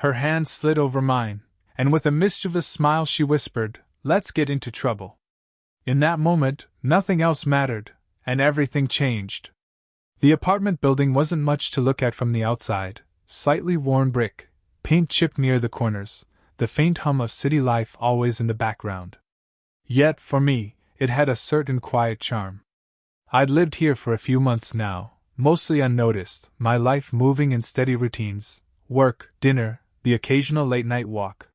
Her hand slid over mine, and with a mischievous smile she whispered, "Let's get into trouble." In that moment, nothing else mattered, and everything changed. The apartment building wasn't much to look at from the outside: slightly worn brick, paint chipped near the corners, the faint hum of city life always in the background. Yet, for me, it had a certain quiet charm. I'd lived here for a few months now, mostly unnoticed, my life moving in steady routines: work, dinner, the occasional late-night walk.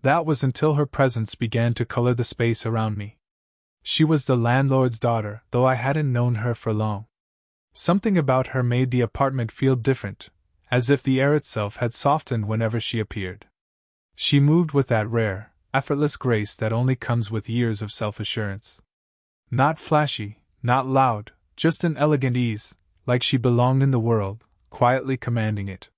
That was until her presence began to color the space around me. She was the landlord's daughter, though I hadn't known her for long. Something about her made the apartment feel different, as if the air itself had softened whenever she appeared. She moved with that rare, effortless grace that only comes with years of self-assurance. Not flashy, not loud, just an elegant ease, like she belonged in the world, quietly commanding it.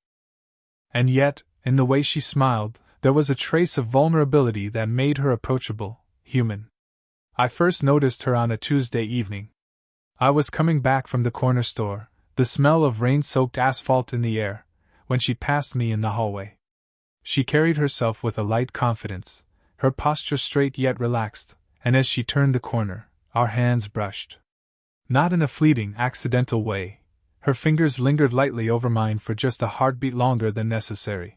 And yet, in the way she smiled, there was a trace of vulnerability that made her approachable, human. I first noticed her on a Tuesday evening. I was coming back from the corner store, the smell of rain-soaked asphalt in the air, when she passed me in the hallway. She carried herself with a light confidence, her posture straight yet relaxed, and as she turned the corner, our hands brushed. Not in a fleeting, accidental way. Her fingers lingered lightly over mine for just a heartbeat longer than necessary.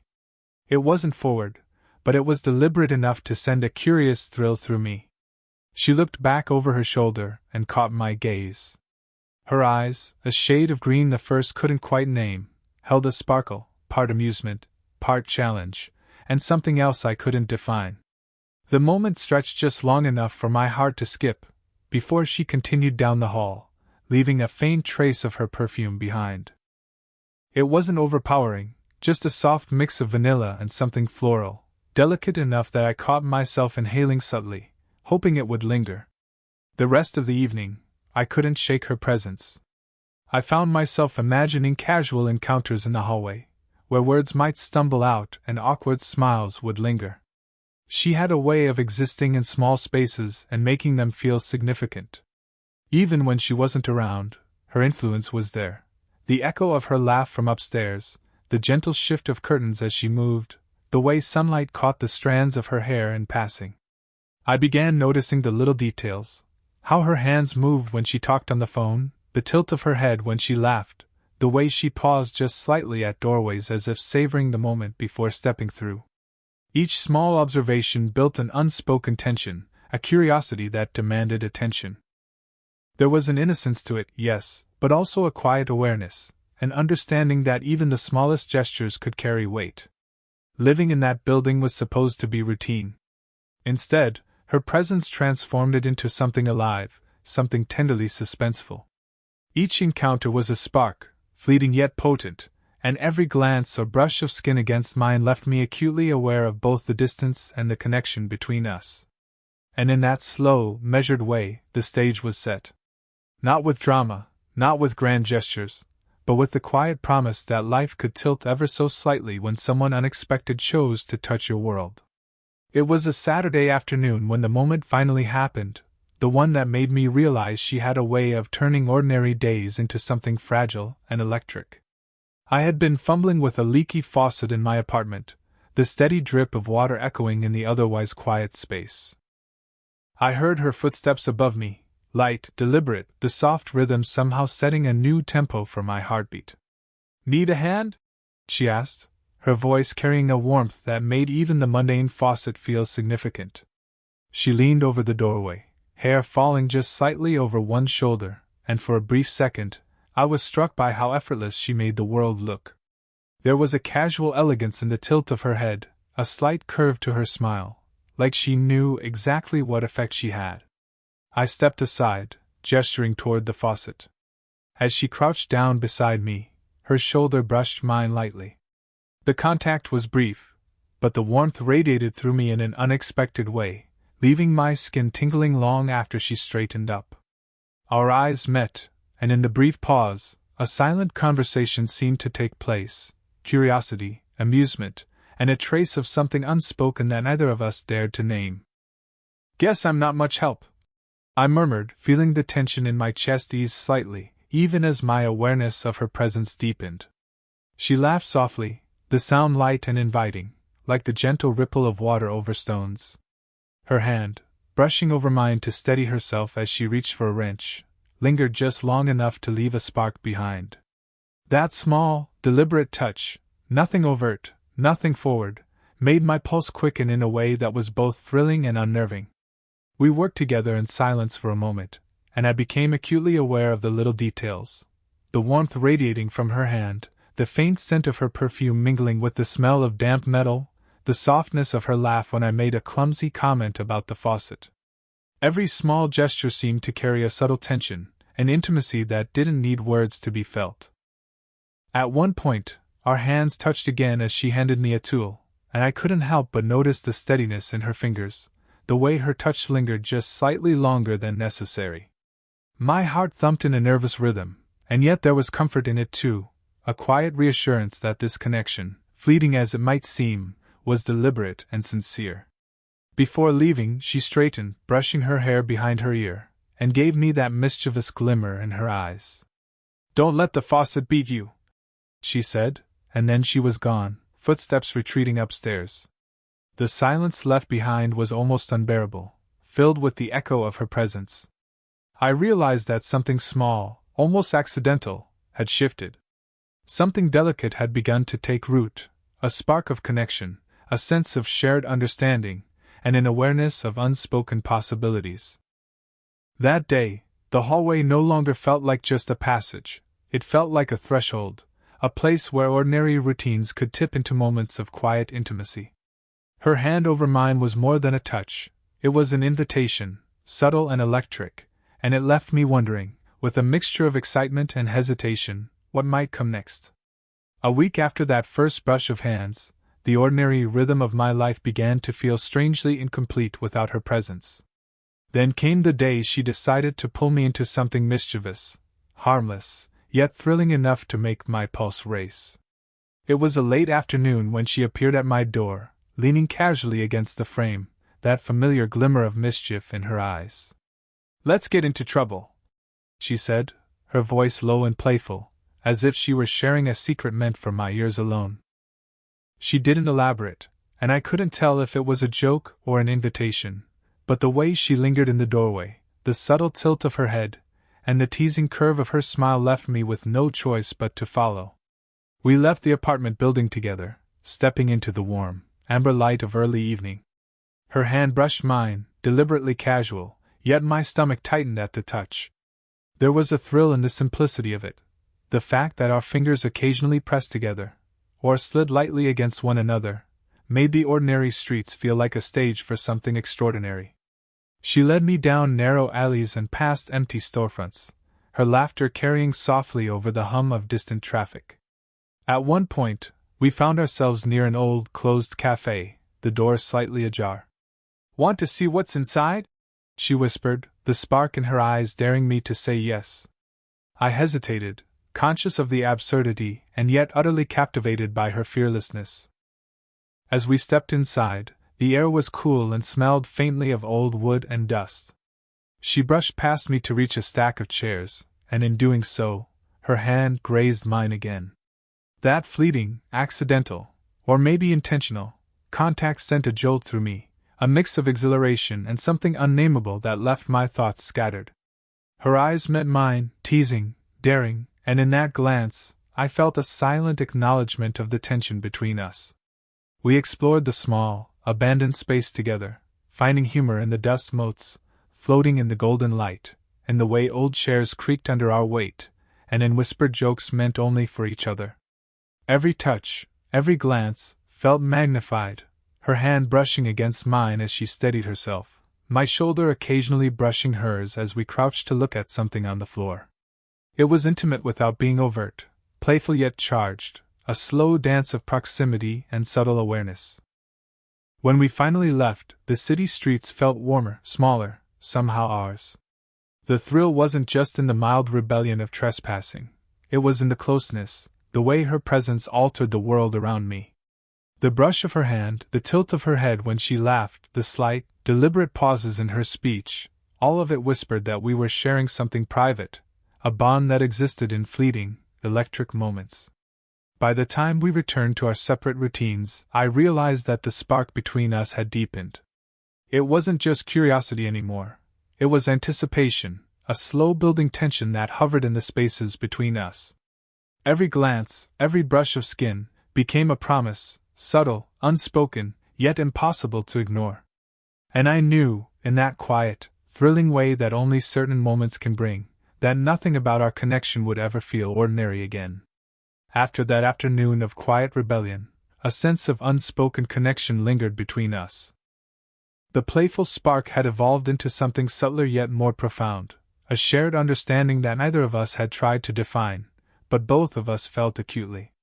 It wasn't forward, but it was deliberate enough to send a curious thrill through me. She looked back over her shoulder and caught my gaze. Her eyes, a shade of green the first couldn't quite name, held a sparkle, part amusement, part challenge, and something else I couldn't define. The moment stretched just long enough for my heart to skip, before she continued down the hall, leaving a faint trace of her perfume behind. It wasn't overpowering, just a soft mix of vanilla and something floral, delicate enough that I caught myself inhaling subtly, hoping it would linger. The rest of the evening, I couldn't shake her presence. I found myself imagining casual encounters in the hallway, where words might stumble out and awkward smiles would linger. She had a way of existing in small spaces and making them feel significant. Even when she wasn't around, her influence was there. The echo of her laugh from upstairs, the gentle shift of curtains as she moved, the way sunlight caught the strands of her hair in passing. I began noticing the little details: how her hands moved when she talked on the phone, the tilt of her head when she laughed, the way she paused just slightly at doorways as if savoring the moment before stepping through. Each small observation built an unspoken tension, a curiosity that demanded attention. There was an innocence to it, yes, but also a quiet awareness, an understanding that even the smallest gestures could carry weight. Living in that building was supposed to be routine. Instead, her presence transformed it into something alive, something tenderly suspenseful. Each encounter was a spark, fleeting yet potent, and every glance or brush of skin against mine left me acutely aware of both the distance and the connection between us. And in that slow, measured way, the stage was set. Not with drama, not with grand gestures, but with the quiet promise that life could tilt ever so slightly when someone unexpected chose to touch your world. It was a Saturday afternoon when the moment finally happened, the one that made me realize she had a way of turning ordinary days into something fragile and electric. I had been fumbling with a leaky faucet in my apartment, the steady drip of water echoing in the otherwise quiet space. I heard her footsteps above me, light, deliberate, the soft rhythm somehow setting a new tempo for my heartbeat. "Need a hand?" she asked, her voice carrying a warmth that made even the mundane faucet feel significant. She leaned over the doorway, hair falling just slightly over one shoulder, and for a brief second, I was struck by how effortless she made the world look. There was a casual elegance in the tilt of her head, a slight curve to her smile, like she knew exactly what effect she had. I stepped aside, gesturing toward the faucet. As she crouched down beside me, her shoulder brushed mine lightly. The contact was brief, but the warmth radiated through me in an unexpected way, leaving my skin tingling long after she straightened up. Our eyes met, and in the brief pause, a silent conversation seemed to take place: curiosity, amusement, and a trace of something unspoken that neither of us dared to name. "Guess I'm not much help," I murmured, feeling the tension in my chest ease slightly, even as my awareness of her presence deepened. She laughed softly, the sound light and inviting, like the gentle ripple of water over stones. Her hand, brushing over mine to steady herself as she reached for a wrench, lingered just long enough to leave a spark behind. That small, deliberate touch, nothing overt, nothing forward, made my pulse quicken in a way that was both thrilling and unnerving. We worked together in silence for a moment, and I became acutely aware of the little details. The warmth radiating from her hand, the faint scent of her perfume mingling with the smell of damp metal, the softness of her laugh when I made a clumsy comment about the faucet. Every small gesture seemed to carry a subtle tension, an intimacy that didn't need words to be felt. At one point, our hands touched again as she handed me a tool, and I couldn't help but notice the steadiness in her fingers, the way her touch lingered just slightly longer than necessary. My heart thumped in a nervous rhythm, and yet there was comfort in it too, a quiet reassurance that this connection, fleeting as it might seem, was deliberate and sincere. Before leaving, she straightened, brushing her hair behind her ear, and gave me that mischievous glimmer in her eyes. "Don't let the faucet beat you," she said, and then she was gone, footsteps retreating upstairs. The silence left behind was almost unbearable, filled with the echo of her presence. I realized that something small, almost accidental, had shifted. Something delicate had begun to take root, a spark of connection, a sense of shared understanding, and an awareness of unspoken possibilities. That day, the hallway no longer felt like just a passage, it felt like a threshold, a place where ordinary routines could tip into moments of quiet intimacy. Her hand over mine was more than a touch, it was an invitation, subtle and electric, and it left me wondering, with a mixture of excitement and hesitation, what might come next. A week after that first brush of hands, the ordinary rhythm of my life began to feel strangely incomplete without her presence. Then came the day she decided to pull me into something mischievous, harmless, yet thrilling enough to make my pulse race. It was a late afternoon when she appeared at my door, leaning casually against the frame, that familiar glimmer of mischief in her eyes. "Let's get into trouble," she said, her voice low and playful, as if she were sharing a secret meant for my ears alone. She didn't elaborate, and I couldn't tell if it was a joke or an invitation, but the way she lingered in the doorway, the subtle tilt of her head, and the teasing curve of her smile left me with no choice but to follow. We left the apartment building together, stepping into the warm, amber light of early evening. Her hand brushed mine, deliberately casual, yet my stomach tightened at the touch. There was a thrill in the simplicity of it, the fact that our fingers occasionally pressed together, or slid lightly against one another, made the ordinary streets feel like a stage for something extraordinary. She led me down narrow alleys and past empty storefronts, her laughter carrying softly over the hum of distant traffic. At one point, we found ourselves near an old, closed cafe, the door slightly ajar. "Want to see what's inside?" she whispered, the spark in her eyes daring me to say yes. I hesitated, conscious of the absurdity and yet utterly captivated by her fearlessness. As we stepped inside, the air was cool and smelled faintly of old wood and dust. She brushed past me to reach a stack of chairs, and in doing so, her hand grazed mine again. That fleeting, accidental, or maybe intentional, contact sent a jolt through me, a mix of exhilaration and something unnameable that left my thoughts scattered. Her eyes met mine, teasing, daring, and in that glance, I felt a silent acknowledgement of the tension between us. We explored the small, abandoned space together, finding humor in the dust motes, floating in the golden light, in the way old chairs creaked under our weight, and in whispered jokes meant only for each other. Every touch, every glance, felt magnified, her hand brushing against mine as she steadied herself, my shoulder occasionally brushing hers as we crouched to look at something on the floor. It was intimate without being overt, playful yet charged, a slow dance of proximity and subtle awareness. When we finally left, the city streets felt warmer, smaller, somehow ours. The thrill wasn't just in the mild rebellion of trespassing, it was in the closeness, the way her presence altered the world around me. The brush of her hand, the tilt of her head when she laughed, the slight, deliberate pauses in her speech, all of it whispered that we were sharing something private, a bond that existed in fleeting, electric moments. By the time we returned to our separate routines, I realized that the spark between us had deepened. It wasn't just curiosity anymore. It was anticipation, a slow-building tension that hovered in the spaces between us. Every glance, every brush of skin, became a promise, subtle, unspoken, yet impossible to ignore. And I knew, in that quiet, thrilling way that only certain moments can bring, that nothing about our connection would ever feel ordinary again. After that afternoon of quiet rebellion, a sense of unspoken connection lingered between us. The playful spark had evolved into something subtler yet more profound, a shared understanding that neither of us had tried to define, but both of us felt acutely.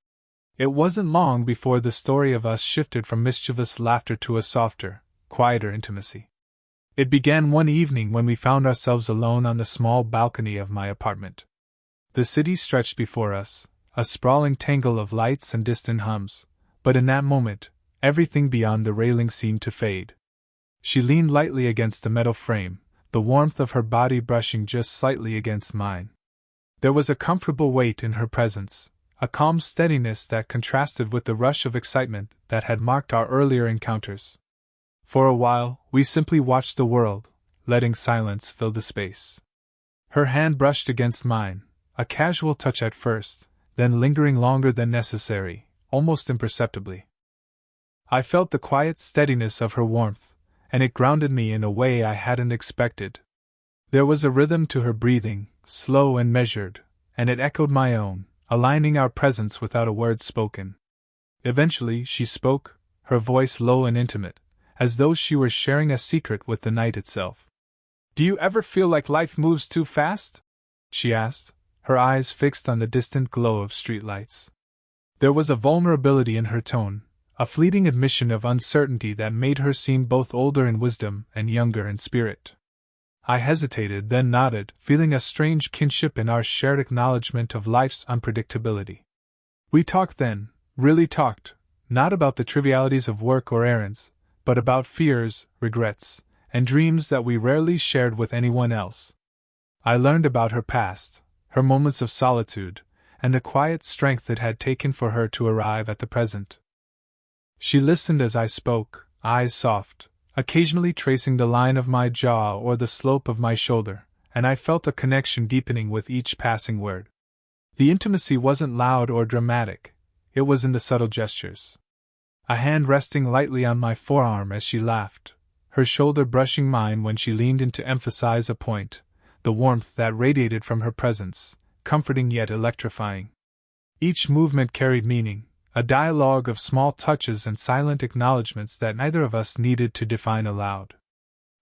It wasn't long before the story of us shifted from mischievous laughter to a softer, quieter intimacy. It began one evening when we found ourselves alone on the small balcony of my apartment. The city stretched before us, a sprawling tangle of lights and distant hums, but in that moment, everything beyond the railing seemed to fade. She leaned lightly against the metal frame, the warmth of her body brushing just slightly against mine. There was a comfortable weight in her presence, a calm steadiness that contrasted with the rush of excitement that had marked our earlier encounters. For a while, we simply watched the world, letting silence fill the space. Her hand brushed against mine, a casual touch at first, then lingering longer than necessary, almost imperceptibly. I felt the quiet steadiness of her warmth, and it grounded me in a way I hadn't expected. There was a rhythm to her breathing, slow and measured, and it echoed my own, aligning our presence without a word spoken. Eventually she spoke, her voice low and intimate, as though she were sharing a secret with the night itself. "Do you ever feel like life moves too fast?" she asked, her eyes fixed on the distant glow of streetlights. There was a vulnerability in her tone, a fleeting admission of uncertainty that made her seem both older in wisdom and younger in spirit. I hesitated, then nodded, feeling a strange kinship in our shared acknowledgement of life's unpredictability. We talked then, really talked, not about the trivialities of work or errands, but about fears, regrets, and dreams that we rarely shared with anyone else. I learned about her past, her moments of solitude, and the quiet strength it had taken for her to arrive at the present. She listened as I spoke, eyes soft, occasionally tracing the line of my jaw or the slope of my shoulder, and I felt a connection deepening with each passing word. The intimacy wasn't loud or dramatic, it was in the subtle gestures. A hand resting lightly on my forearm as she laughed, her shoulder brushing mine when she leaned in to emphasize a point, the warmth that radiated from her presence, comforting yet electrifying. Each movement carried meaning, a dialogue of small touches and silent acknowledgments that neither of us needed to define aloud.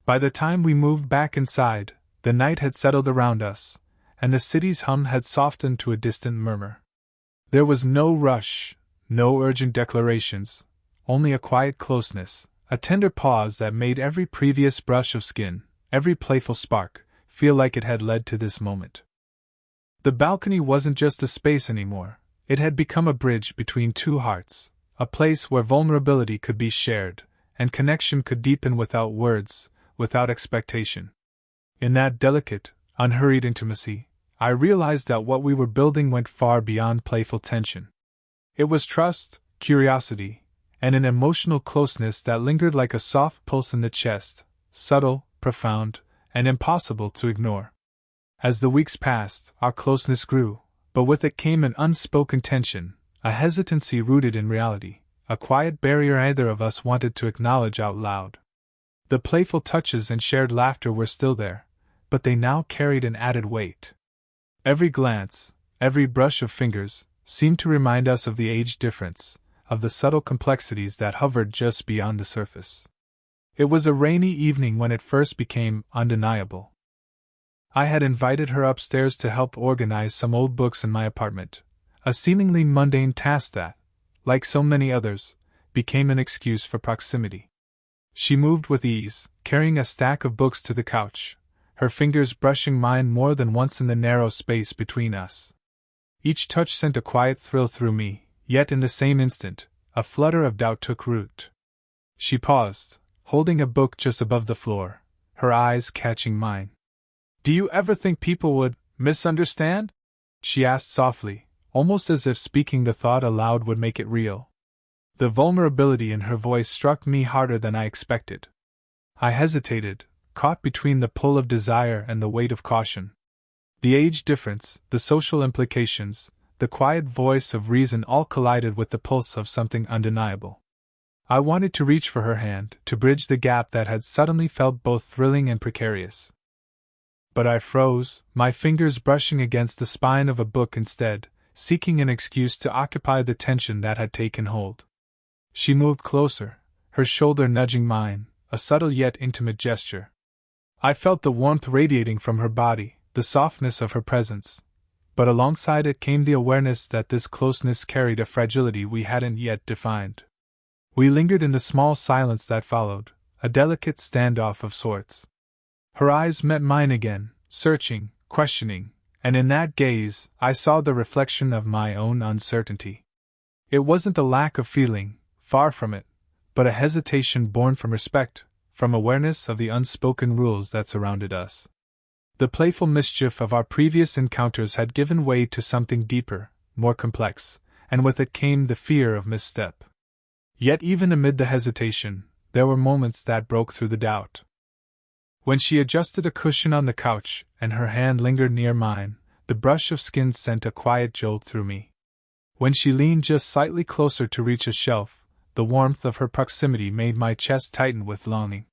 By the time we moved back inside, the night had settled around us, and the city's hum had softened to a distant murmur. There was no rush, no urgent declarations, only a quiet closeness, a tender pause that made every previous brush of skin, every playful spark, feel like it had led to this moment. The balcony wasn't just a space anymore, it had become a bridge between two hearts, a place where vulnerability could be shared, and connection could deepen without words, without expectation. In that delicate, unhurried intimacy, I realized that what we were building went far beyond playful tension. It was trust, curiosity, and an emotional closeness that lingered like a soft pulse in the chest, subtle, profound, and impossible to ignore. As the weeks passed, our closeness grew, but with it came an unspoken tension, a hesitancy rooted in reality, a quiet barrier neither of us wanted to acknowledge out loud. The playful touches and shared laughter were still there, but they now carried an added weight. Every glance, every brush of fingers, seemed to remind us of the age difference, of the subtle complexities that hovered just beyond the surface. It was a rainy evening when it first became undeniable. I had invited her upstairs to help organize some old books in my apartment, a seemingly mundane task that, like so many others, became an excuse for proximity. She moved with ease, carrying a stack of books to the couch, her fingers brushing mine more than once in the narrow space between us. Each touch sent a quiet thrill through me, yet in the same instant, a flutter of doubt took root. She paused, holding a book just above the floor, her eyes catching mine. "Do you ever think people would misunderstand?" she asked softly, almost as if speaking the thought aloud would make it real. The vulnerability in her voice struck me harder than I expected. I hesitated, caught between the pull of desire and the weight of caution. The age difference, the social implications, the quiet voice of reason all collided with the pulse of something undeniable. I wanted to reach for her hand, to bridge the gap that had suddenly felt both thrilling and precarious. But I froze, my fingers brushing against the spine of a book instead, seeking an excuse to occupy the tension that had taken hold. She moved closer, her shoulder nudging mine, a subtle yet intimate gesture. I felt the warmth radiating from her body, the softness of her presence, but alongside it came the awareness that this closeness carried a fragility we hadn't yet defined. We lingered in the small silence that followed, a delicate standoff of sorts. Her eyes met mine again, searching, questioning, and in that gaze I saw the reflection of my own uncertainty. It wasn't the lack of feeling, far from it, but a hesitation born from respect, from awareness of the unspoken rules that surrounded us. The playful mischief of our previous encounters had given way to something deeper, more complex, and with it came the fear of misstep. Yet even amid the hesitation, there were moments that broke through the doubt. When she adjusted a cushion on the couch, and her hand lingered near mine, the brush of skin sent a quiet jolt through me. When she leaned just slightly closer to reach a shelf, the warmth of her proximity made my chest tighten with longing.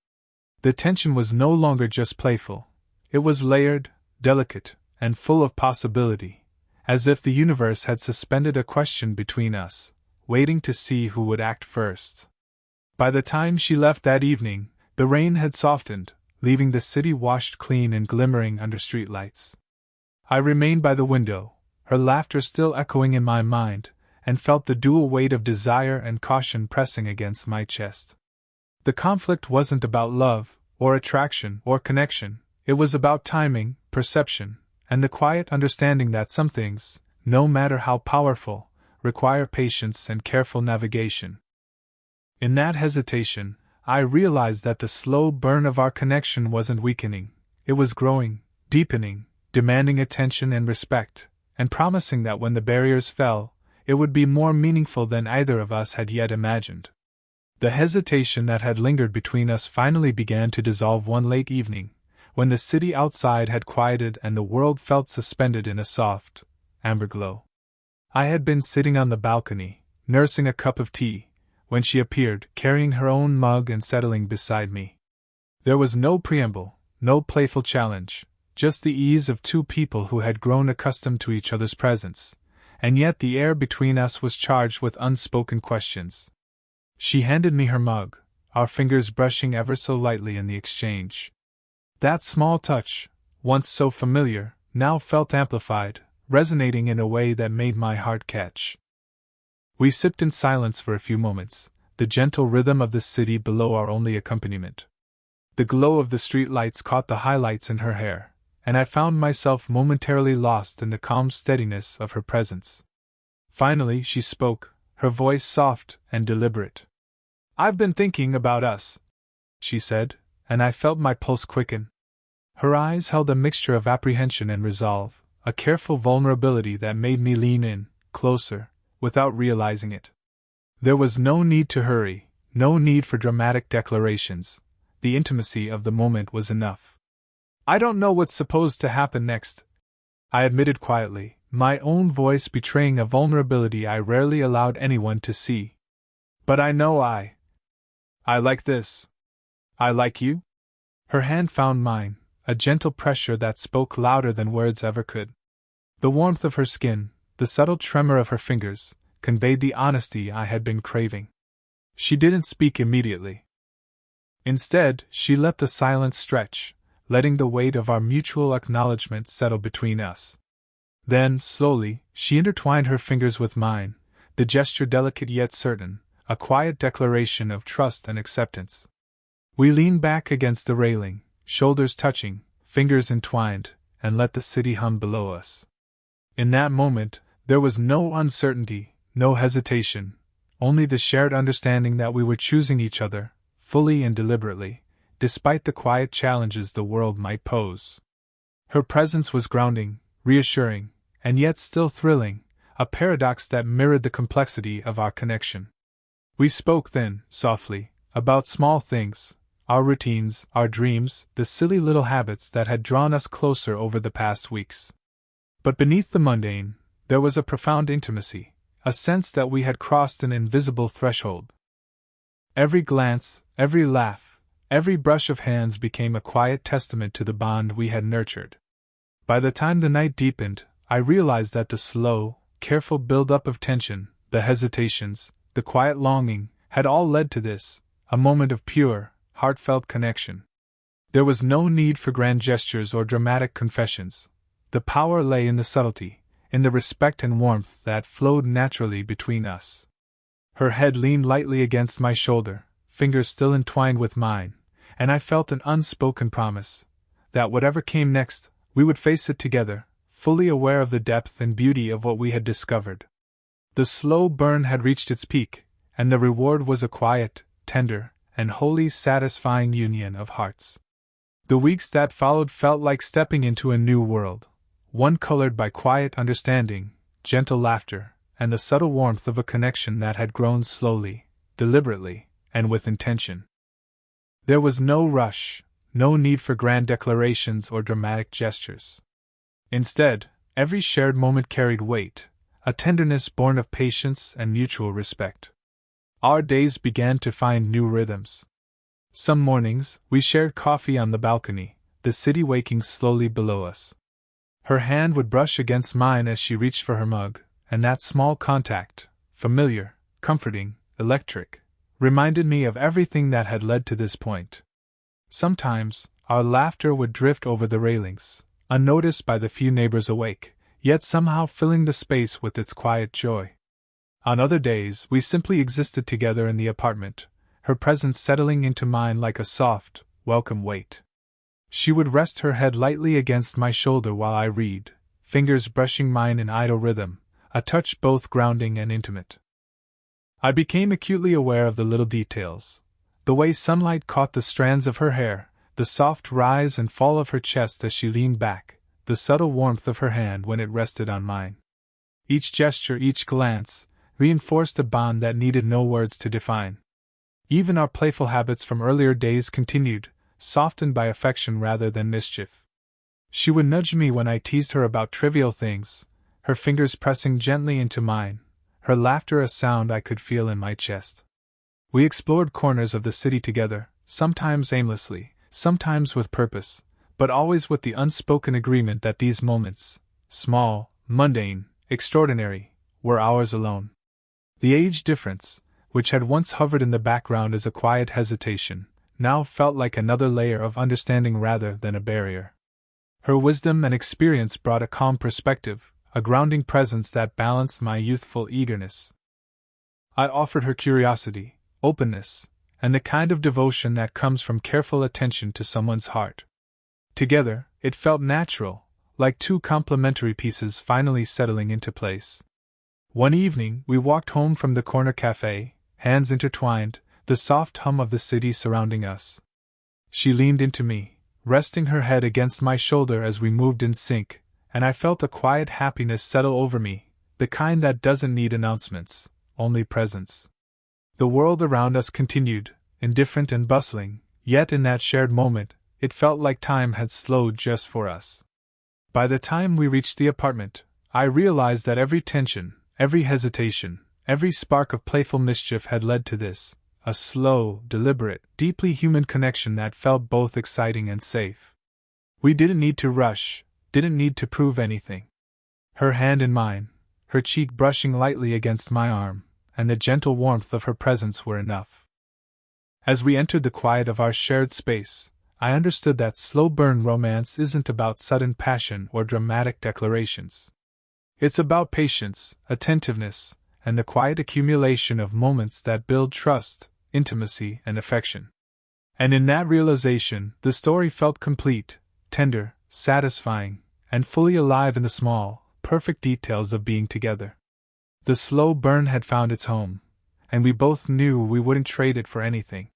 The tension was no longer just playful. It was layered, delicate, and full of possibility, as if the universe had suspended a question between us, waiting to see who would act first. By the time she left that evening, the rain had softened, leaving the city washed clean and glimmering under streetlights. I remained by the window, her laughter still echoing in my mind, and felt the dual weight of desire and caution pressing against my chest. The conflict wasn't about love, or attraction, or connection. It was about timing, perception, and the quiet understanding that some things, no matter how powerful, require patience and careful navigation. In that hesitation, I realized that the slow burn of our connection wasn't weakening, it was growing, deepening, demanding attention and respect, and promising that when the barriers fell, it would be more meaningful than either of us had yet imagined. The hesitation that had lingered between us finally began to dissolve one late evening, when the city outside had quieted and the world felt suspended in a soft, amber glow. I had been sitting on the balcony, nursing a cup of tea, when she appeared, carrying her own mug and settling beside me. There was no preamble, no playful challenge, just the ease of two people who had grown accustomed to each other's presence, and yet the air between us was charged with unspoken questions. She handed me her mug, our fingers brushing ever so lightly in the exchange. That small touch, once so familiar, now felt amplified, resonating in a way that made my heart catch. We sipped in silence for a few moments, the gentle rhythm of the city below our only accompaniment. The glow of the streetlights caught the highlights in her hair, and I found myself momentarily lost in the calm steadiness of her presence. Finally she spoke, her voice soft and deliberate. "I've been thinking about us," she said, and I felt my pulse quicken. Her eyes held a mixture of apprehension and resolve, a careful vulnerability that made me lean in, closer, without realizing it. There was no need to hurry, no need for dramatic declarations. The intimacy of the moment was enough. "I don't know what's supposed to happen next," I admitted quietly, my own voice betraying a vulnerability I rarely allowed anyone to see. "But I know I like this. I like you." Her hand found mine, a gentle pressure that spoke louder than words ever could. The warmth of her skin, the subtle tremor of her fingers, conveyed the honesty I had been craving. She didn't speak immediately. Instead, she let the silence stretch, letting the weight of our mutual acknowledgement settle between us. Then, slowly, she intertwined her fingers with mine, the gesture delicate yet certain, a quiet declaration of trust and acceptance. We leaned back against the railing, shoulders touching, fingers entwined, and let the city hum below us. In that moment, there was no uncertainty, no hesitation, only the shared understanding that we were choosing each other, fully and deliberately, despite the quiet challenges the world might pose. Her presence was grounding, reassuring, and yet still thrilling, a paradox that mirrored the complexity of our connection. We spoke then, softly, about small things, our routines, our dreams, the silly little habits that had drawn us closer over the past weeks. But beneath the mundane, there was a profound intimacy, a sense that we had crossed an invisible threshold. Every glance, every laugh, every brush of hands became a quiet testament to the bond we had nurtured. By the time the night deepened, I realized that the slow, careful build-up of tension, the hesitations, the quiet longing, had all led to this, a moment of pure, heartfelt connection. There was no need for grand gestures or dramatic confessions. The power lay in the subtlety, in the respect and warmth that flowed naturally between us. Her head leaned lightly against my shoulder, fingers still entwined with mine, and I felt an unspoken promise that whatever came next, we would face it together, fully aware of the depth and beauty of what we had discovered. The slow burn had reached its peak, and the reward was a quiet, tender, and wholly satisfying union of hearts. The weeks that followed felt like stepping into a new world, one colored by quiet understanding, gentle laughter, and the subtle warmth of a connection that had grown slowly, deliberately, and with intention. There was no rush, no need for grand declarations or dramatic gestures. Instead, every shared moment carried weight, a tenderness born of patience and mutual respect. Our days began to find new rhythms. Some mornings, we shared coffee on the balcony, the city waking slowly below us. Her hand would brush against mine as she reached for her mug, and that small contact, familiar, comforting, electric, reminded me of everything that had led to this point. Sometimes, our laughter would drift over the railings, unnoticed by the few neighbors awake, yet somehow filling the space with its quiet joy. On other days, we simply existed together in the apartment, her presence settling into mine like a soft, welcome weight. She would rest her head lightly against my shoulder while I read, fingers brushing mine in idle rhythm, a touch both grounding and intimate. I became acutely aware of the little details, the way sunlight caught the strands of her hair, the soft rise and fall of her chest as she leaned back, the subtle warmth of her hand when it rested on mine. Each gesture, each glance, reinforced a bond that needed no words to define. Even our playful habits from earlier days continued, softened by affection rather than mischief. She would nudge me when I teased her about trivial things, her fingers pressing gently into mine, her laughter a sound I could feel in my chest. We explored corners of the city together, sometimes aimlessly, sometimes with purpose, but always with the unspoken agreement that these moments, small, mundane, extraordinary, were ours alone. The age difference, which had once hovered in the background as a quiet hesitation, now felt like another layer of understanding rather than a barrier. Her wisdom and experience brought a calm perspective, a grounding presence that balanced my youthful eagerness. I offered her curiosity, openness, and the kind of devotion that comes from careful attention to someone's heart. Together, it felt natural, like two complementary pieces finally settling into place. One evening, we walked home from the corner cafe, hands intertwined, the soft hum of the city surrounding us. She leaned into me, resting her head against my shoulder as we moved in sync, and I felt a quiet happiness settle over me, the kind that doesn't need announcements, only presence. The world around us continued, indifferent and bustling, yet in that shared moment, it felt like time had slowed just for us. By the time we reached the apartment, I realized that every tension, every hesitation, every spark of playful mischief had led to this, a slow, deliberate, deeply human connection that felt both exciting and safe. We didn't need to rush, didn't need to prove anything. Her hand in mine, her cheek brushing lightly against my arm, and the gentle warmth of her presence were enough. As we entered the quiet of our shared space, I understood that slow-burn romance isn't about sudden passion or dramatic declarations. It's about patience, attentiveness, and the quiet accumulation of moments that build trust, intimacy, and affection. And in that realization, the story felt complete, tender, satisfying, and fully alive in the small, perfect details of being together. The slow burn had found its home, and we both knew we wouldn't trade it for anything.